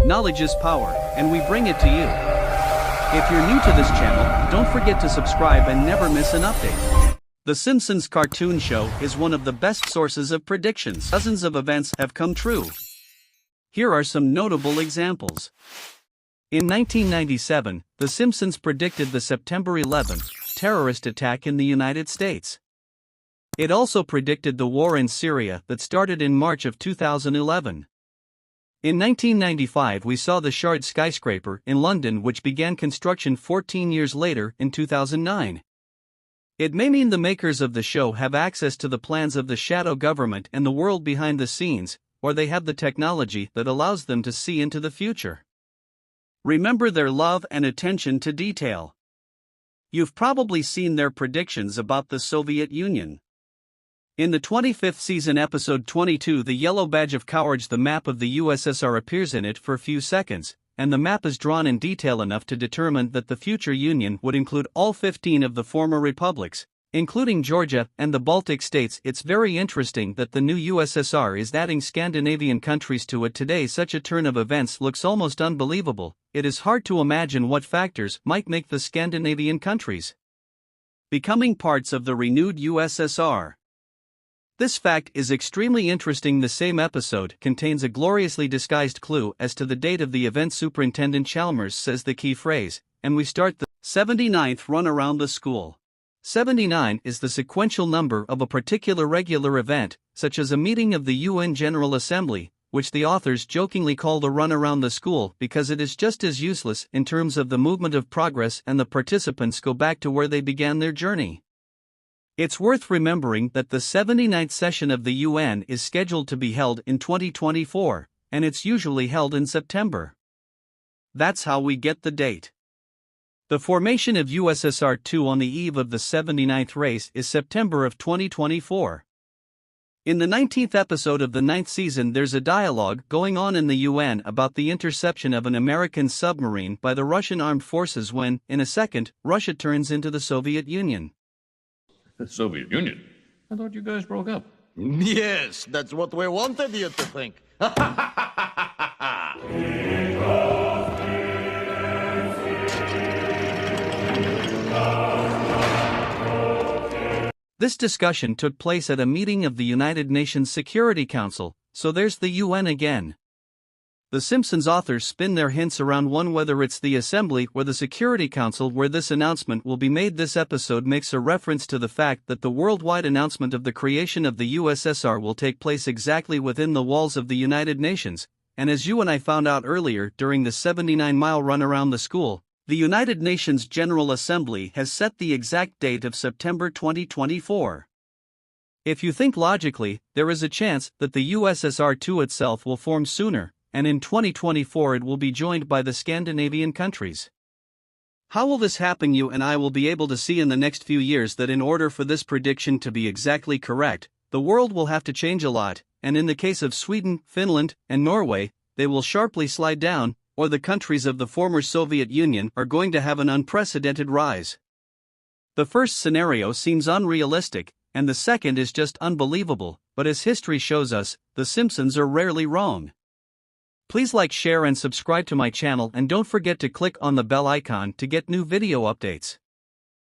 Knowledge is power, and we bring it to you. If you're new to this channel, don't forget to subscribe and never miss an update. The Simpsons cartoon show is one of the best sources of predictions. Dozens of events have come true. Here are some notable examples. In 1997, The Simpsons predicted the September 11th terrorist attack in the United States. It also predicted the war in Syria that started in March of 2011. In 1995 we saw the Shard skyscraper in London, which began construction 14 years later in 2009. It may mean the makers of the show have access to the plans of the shadow government and the world behind the scenes, or they have the technology that allows them to see into the future. Remember their love and attention to detail. You've probably seen their predictions about the Soviet Union. In the 25th season episode 22, the yellow badge of courage, the map of the USSR appears in it for a few seconds, and the map is drawn in detail enough to determine that the future Union would include all 15 of the former republics, including Georgia and the Baltic states. It's very interesting that the new USSR is adding Scandinavian countries to it today. Such a turn of events looks almost unbelievable. It is hard to imagine what factors might make the Scandinavian countries becoming parts of the renewed USSR. This fact is extremely interesting. The same episode contains a gloriously disguised clue as to the date of the event. Superintendent Chalmers says the key phrase, and we start the 79th run around the school. 79 is the sequential number of a particular regular event, such as a meeting of the UN General Assembly, which the authors jokingly call the run around the school because it is just as useless in terms of the movement of progress and the participants go back to where they began their journey. It's worth remembering that the 79th session of the UN is scheduled to be held in 2024, and it's usually held in September. That's how we get the date. The formation of USSR2 on the eve of the 79th race is September of 2024. In the 19th episode of the 9th season, there's a dialogue going on in the UN about the interception of an American submarine by the Russian armed forces when, in a second, Russia turns into the Soviet Union. The Soviet Union? I thought you guys broke up. Yes, that's what we wanted you to think. This discussion took place at a meeting of the United Nations Security Council, so there's the UN again. The Simpsons authors spin their hints around one, whether it's the Assembly or the Security Council where this announcement will be made. This episode makes a reference to the fact that the worldwide announcement of the creation of the USSR will take place exactly within the walls of the United Nations, and as you and I found out earlier during the 79-mile run around the school, the United Nations General Assembly has set the exact date of September 2024. If you think logically, there is a chance that the USSR2 itself will form sooner, and in 2024 it will be joined by the Scandinavian countries. How will this happen? You and I will be able to see in the next few years that in order for this prediction to be exactly correct, the world will have to change a lot, and in the case of Sweden, Finland, and Norway, they will sharply slide down, or the countries of the former Soviet Union are going to have an unprecedented rise. The first scenario seems unrealistic, and the second is just unbelievable, but as history shows us, the Simpsons are rarely wrong. Please like, share and subscribe to my channel, and don't forget to click on the bell icon to get new video updates.